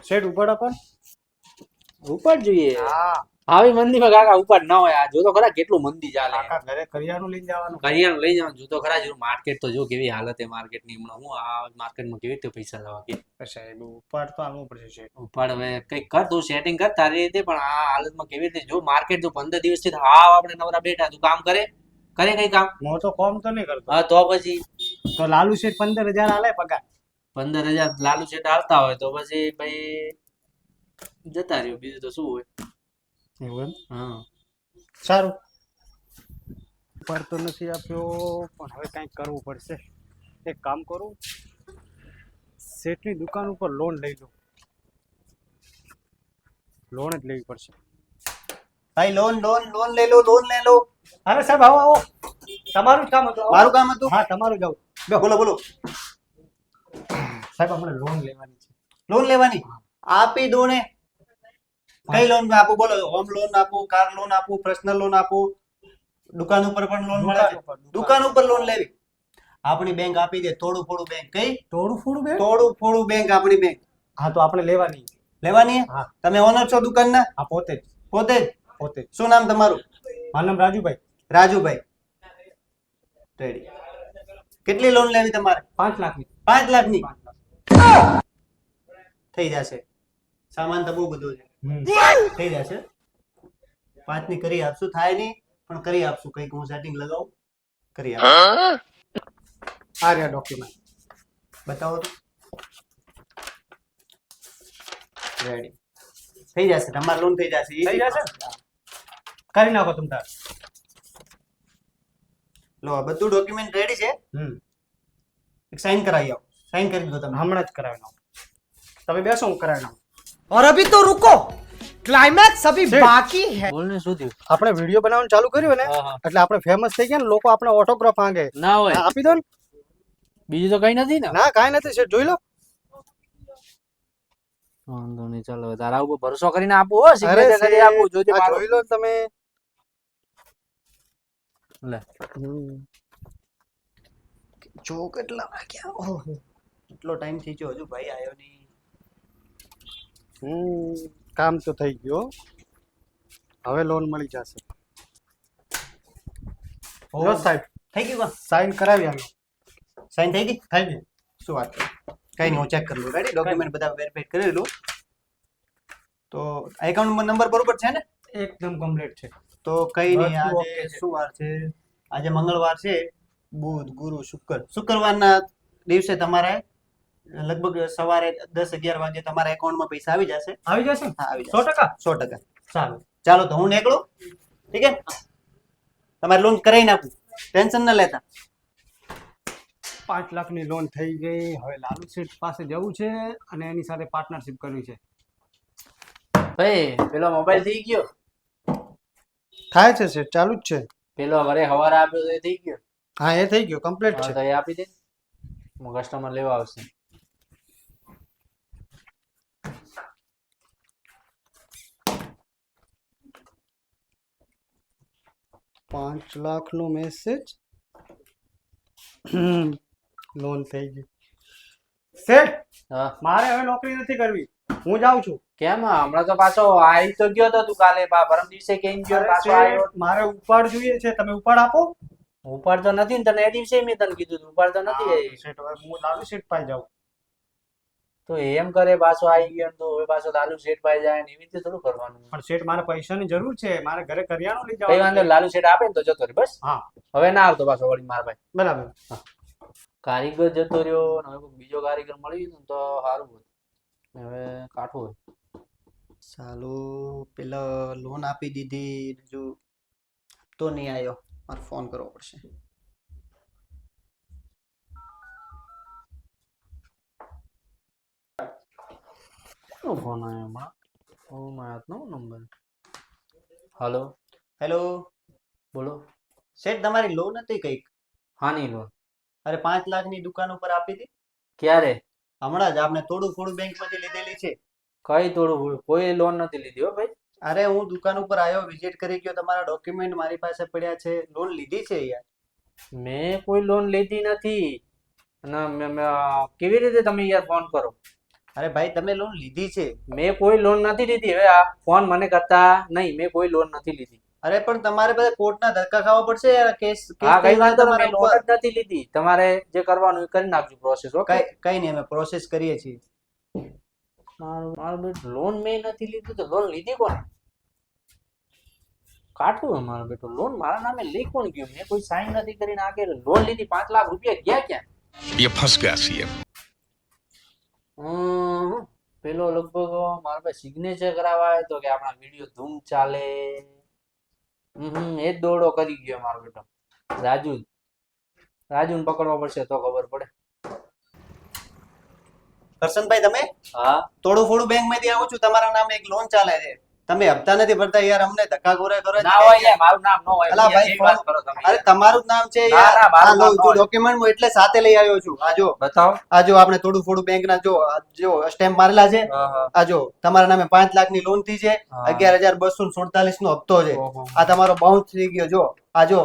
શેઠ ઉપાડ આપો ઉપાડ જોઈએ હા આવી મંદીમાં કાકા ઉપાડ ના હોય આ જો તો ખરા કેટલું મંદી ચાલે કાકા ઘરે કરિયાણું લઈને જવાનું કરિયાણું લઈ જવાનું જો તો ખરા જો માર્કેટ તો જો કેવી હાલત હે માર્કેટની હમણાં હું આ માર્કેટમાં કેવી રીતે પૈસા લાવવા કે સાહેબ ઉપાડ તો આવવું પડશે શેઠ ઉપાડ હવે કઈક કર તું સેટિંગ કર તારી રીતે પણ આ હાલતમાં કેવી રીતે જો માર્કેટ જો 15 દિવસથી તો હાવ આપણે નવરા બેઠા તું કામ કરે કઈ કામ હું તો કોમ તો નહીં કરતો હા તો પછી તો લાલુ શેઠ 15,000 આલે પગાર 15,000 લાલુ શેઠ હાલતા હોય તો પછી ભાઈ જતા રહ્યો બીજું તો શું હોય એવું એમ હા સારું ઉપાડ તો નથી આપ્યો પણ હવે કંઈક કરવું પડશે એક કામ કરું શેઠની દુકાન ઉપર લોન લઈ લઉં લોન જ લેવી પડશે ભાઈ લોન લોન લોન લઈ લો અરે સાહેબ આવો આવો તમારું જ કામ હતું આવો. મારું કામ હતું હા તમારું જ આવું બોલો બોલો સાહેબ આપણે લોન લેવાની છે લોન લેવાની આપી દો ને કઈ લોન આપું બોલો હોમ લોન આપું કાર લોન આપું પર્સનલ લોન આપું દુકાન ઉપર પણ લોન મળે છે દુકાન ઉપર લોન લેવી આપણી બેંક આપી દે થોડું થોડું બેંક કઈ થોડું થોડું બે થોડું થોડું બેંક આપણી બેંક હા તો આપણે લેવાની લેવાની હા. તમે ઓનર છો દુકાનના હા પોતે જ પોતે જ પોતે જ શું નામ તમારું મારું નામ રાજુભાઈ રાજુભાઈ રેડી કેટલી લોન લેવી તમારે 5 લાખની 5 લાખની થઈ જશે સામાન તો બહુ બધું છે થઈ જશે 5 ની કરી આપશું થાય નહીં પણ કરી આપશું કઈક હું સેટિંગ લગાવું કરી આપશું આ રહ્યા ડોક્યુમેન્ટ બતાવો તો રેડી થઈ જશે તમારી લોન થઈ જશે થઈ જશે કરી નાખો તમ તાર લો આ બધું ડોક્યુમેન્ટ રેડી છે એક સાઈન કરાવી આવો સાઈન કરી દો તમે હમણાં જ કરાવી નાખો તમે બેસો હું કરાવી નાખું और अभी तो रुको क्लाइमैक्स अभी बाकी है બોલ ને શું થયું આપણે વિડીયો બનાવવાનું ચાલુ કર્યું ને હા, હા. એટલે આપણે ફેમસ થઈ ગયા ને લોકો આપણે ઓટોગ્રાફ માંગે ના હોય હા, આપી દો ને બીજું તો કઈ નથી ને ના કાંઈ નથી શેઠ જોઈ લો વાંધો નહીં ચાલો તારા ઉપર ભરોસો કરીને આપું હો અરે signature કરી શેઠ, આપું જોજે આ મારું જોઈ લો ને તમે લે જો કેટલા વાગ્યા ઓહો એટલો ટાઈમ થઈ ગયો હજુ ભાઈ આવ્યો નહીં કામ તો થઈ ગયો હવે લોન મળી જશે જો સાહેબ થઈ ગયું સાઈન કરાવી આલો સાઈન થઈ ગઈ થઈ ગઈ શું વાત કરો કઈ નહીં હું ચેક કરી લઉં રેડી ડોક્યુમેન્ટ બધા વેરીફાઈ કરી લઉં તો એકાઉન્ટ નંબર બરોબર છે ને એકદમ કમ્પ્લીટ છે તો કઈ નહીં બધું આજે okay છે. શું વાર છે આજે મંગળવાર છે બુધ ગુરુ શુક્રવારના દિવસે તમારે લગભગ સવારે 10-11 વાગે તમારા એકાઉન્ટમાં પૈસા આવી જશે આવી જશે ને? હા આવી 100%? જશે 100% સારું ચાલો તો હું નીકળું ઠીક છે તમારે લોન કરાવી નાખું ટેન્શન ન લેતા 5 લાખની લોન થઈ ગઈ હવે લાલુ શેઠ પાસે જવું છે અને એની સાથે પાર્ટનરશિપ કરવી છે ભાઈ પેલો મોબાઈલ થઈ ગયો થાય છે શેઠ ચાલુ જ છે પેલો ઘરે હવારે આપ્યો તો એ થઈ ગયો હા એ થઈ ગયો કમ્પ્લીટ હા, છે તો એ આપી દે હું કસ્ટમર લેવા આવશે 5 લાખનો મેસેજ લોન થઈ ગઈ શેઠ હા મારે હવે નોકરી નથી કરવી હું જાઉં છું કેમ હમણાં તો પાછો આવી તો ગયો તો તું કાલે પરમ દિવસે કેમ ગયો અરે પાછો શેઠ, આવ્યો મારે ઉપાડ જોઈએ છે તમે ઉપાડ આપો ઉપાડ તો નથી ને તને એ દિવસે મેં તને કીધું તું ઉપાડ તો નથી હા, શેઠ હવે હું લાલુ શેઠ પાસે જાઉં તો એમ કરે પાછો આવી ગયો ને તો હવે પાછો લાલુ શેઠ પાઈ જાય ને એવી રીતે થોડું કરવાનું પણ શેઠ મારે પૈસાની જરૂર છે મારે ઘરે કરિયાણું લઈ કઈ જવાનું વાંધો છે. લાલુ શેઠ આપે ને તો જતો રે બસ હા હવે ના આવતો પાછો વળી માર ભાઈ બરાબર કારીગર જતો રહ્યો ને હવે કોઈ બીજો કારીગર મળી ગયો ને તો સારું હોય હવે કાઠું હોય સાલું પેલા લોન આપી દીધી જો તો નહીં આવ્યો મારે ફોન કરવો પડશે શું ફોન આવ્યો હમણાં ઓ મારા હાથનો નંબર હાલો હેલો બોલો શેઠ તમારી લોન હતી કઈક હા નહીં લોન અરે 5 લાખની દુકાન ઉપર આપી હતી ક્યારે હમણાં જ આપણે થોડું થોડું બેંકમાંથી લીધેલી છે કઈ થોડું કોઈ લોન નથી લીધી હો ભાઈ અરે હું દુકાન ઉપર આવ્યો વિઝિટ કરી ગયો તમારા ડોક્યુમેન્ટ મારી પાસે પડ્યા છે લોન લીધી છે યાર મેં કોઈ લોન લીધી નથી અને કેવી રીતે તમે યાર ફોન કરો અરે ભાઈ તમે લોન લીધી છે. મેં કોઈ લોન નથી લીધી. હવે આ ફોન મને કરતા નહીં. મેં કોઈ લોન નથી લીધી. અરે પણ તમારે બધા કોર્ટના ધક્કા ખાવા પડશે યાર. કેસ હા, કઈ થઈ વાંધો જાય નહીં. મેં તમારા લોન ઉપર. જ નથી લીધી. તમારે જે કરવાનું એ કરી નાખજો પ્રોસેસ. ઓકે. કઈ નહીં, અમે પ્રોસેસ કરીએ છીએ. મારું બેટું લોન મેં નથી લીધી તો લોન લીધી કોને? કાઠું મારું બેટું લોન મારા નામે લઈ કોણ ગયું? મેં કોઈ સાઈન નથી કરીને આગળ લોન લીધી. 5 લાખ રૂપિયા ગયા ક્યાં? ये फंस गया सीएम। પેલો લગભગ મારા પાસે સિગ્નેચર કરાવાય તો કે આપણા વિડીયો ધૂમ ચાલે. એ જ દોડો કરી ગયો મારો બેટો. રાજુ પકડવા પડશે તો ખબર પડે. કરશનભાઈ તમે હા, થોડું ફોડું બેંક માંથી આવું છું, તમારા નામે એક લોન ચાલે છે, તમે હપ્તા નથી ભરતા યાર, અમને ધક્કા ગોરા કરો છો. ના હોય યાર, મારું નામ ન હોય. અલા ભાઈ, એવી વાત કરો તમે. અરે તમારું જ નામ છે ના, યાર. ના, મારું આ નામ ન હોય. ડોક્યુમેન્ટ હું એટલે સાથે લઈ આવ્યો છું. આ જો, બતાવો. આ જો આપણે થોડું ફોડું બેંક ના જો સ્ટેમ્પ મારેલા છે. આ જો તમારા નામે 5 લાખ ની લોન થઈ છે, હા. 11,247 નો હપ્તો છે. ઓહો. આ તમારો બાઉન્સ થઈ ગયો. જો આ જો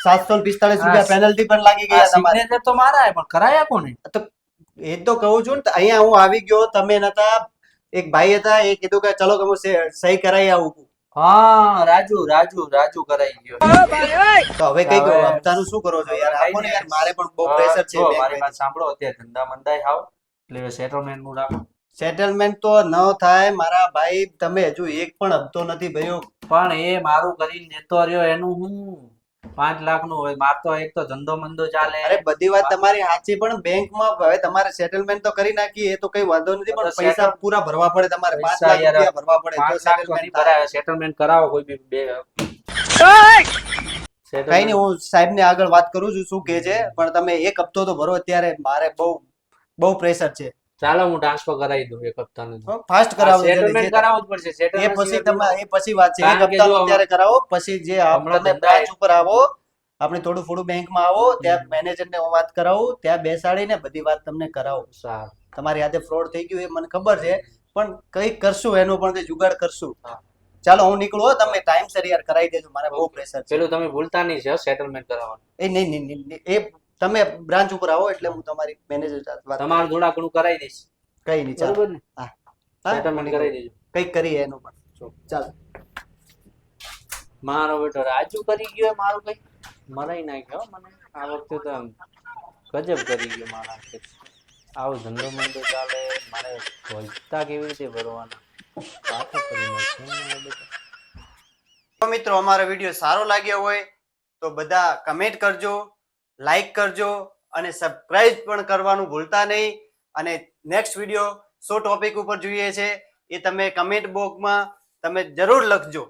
745 રૂપિયા આ પેનલ્ટી પણ લાગી આ ગયા તમારે. signature તો મારા પણ કરાયા કોને? એ તો કહું છું ને, અહીંયા હું આવી ગયો, તમે નતા, એક ભાઈ હતા, એ કીધું કે ચલો કે હું સહી કરાવી આવું. હા, રાજુ કરાઈ ગયો. તો હવે કઈ હવે હપ્તાનું શું કરો છો યાર? આપો ને યાર, મારે પણ બહુ પ્રેશર છે. જો, મારી વાત સાંભળો. અત્યારે ધંધા મંદાય હાવ એટલે સેટલમેન્ટ નું રાખો. સેટલમેન્ટ તો ન થાય મારા ભાઈ, તમે હજુ એક પણ હપ્તો નથી ભર્યો. પણ એ મારું કરીને જતો રહ્યો એનું હું 5 લાખ નું હોય. માર તો એક તો ધંધો મંદો ચાલે. અરે બધી વાત તમારી સાચી, પણ બેંકમાં હવે તમારે સેટલમેન્ટ તો કરી નાખીએ, એ તો કઈ વાંધો નથી, પણ પૈસા પૂરા ભરવા પડે તમારે. 5 પૈસા લાખ યાર, રૂપિયા ભરવા પડે 5 તો લાખ તો નહીં સેટલમેન્ટ થાય. ભરાય. સેટલમેન્ટ કરાવો કોઈ બી બે. કઈ નહીં, હું સાહેબ ને આગળ વાત કરું છું શું કે છે, પણ તમે એક હપ્તો તો ભરો. અત્યારે મારે બહુ પ્રેશર છે. ચાલો હું ટ્રાન્સફર કરાવી દઉં એક હપ્તાનું. ફાસ્ટ કરાવો. સેટલમેન્ટ કરાવવું જ પડશે. એ સેટલમેન્ટ પછી એ પછી વાત છે. એક કારણ કે હપ્તાનું જો અત્યારે કરાવો, પછી જે હમણાં તમે ધંધા બ્રાન્ચ ઉપર આવો, આપણે થોડું થોડું બેંકમાં આવો, ત્યાં મેનેજર ને હું વાત કરાવું, ત્યાં બેસાડીને બધી વાત તમને કરાવું. સારું. તમારી હાથે ફ્રોડ થઈ ગયું એ મને ખબર છે, પણ કઈ કરશું એનું પણ કઈ જુગાડ કરશું. હા. ચાલો હું નીકળું હો, તમે ટાઈમ સર યાર કરાવી દેજો, મારે બહુ પ્રેશર છે. પેલું તમે ભૂલતા નહીં છે સેટલમેન્ટ કરાવવાનું. એ નહીં, એ તમે બ્રાન્ચ ઉપર આવો એટલે હું તમારી મેનેજર સાથે વાત તમારું થોડા ઘણું કરાવી દઈશ. કઈ નહીં, ચાલો. બરોબર ને? હા, હા, સેટલમેન્ટ કરાવી દેજો. કંઈક કરીએ એનું પણ. ચાલો. મારો બેટો રાજુ કરી ગયો એ મારું કઈ મરાઈ નાખ્યો મને આ વખતે તો આમ ગજબ કરી ગયો મારા હાથે. આવો ધંધો મંદો ચાલે, મારે ભોજતા કેવી રીતે ભરવાના પાછો કરી નાખ્યો મારો બેટો. તો મિત્રો, અમારો વિડીયો સારો લાગ્યો હોય તો બધા કમેન્ટ કરજો, લાઈક કરજો અને સબસ્ક્રાઇબ પણ કરવાનું ભૂલતા નહીં. અને નેક્સ્ટ વિડીયો શો ટોપિક ઉપર જોઈએ છે એ તમે કમેન્ટ બોક્સમાં તમે જરૂર લખજો.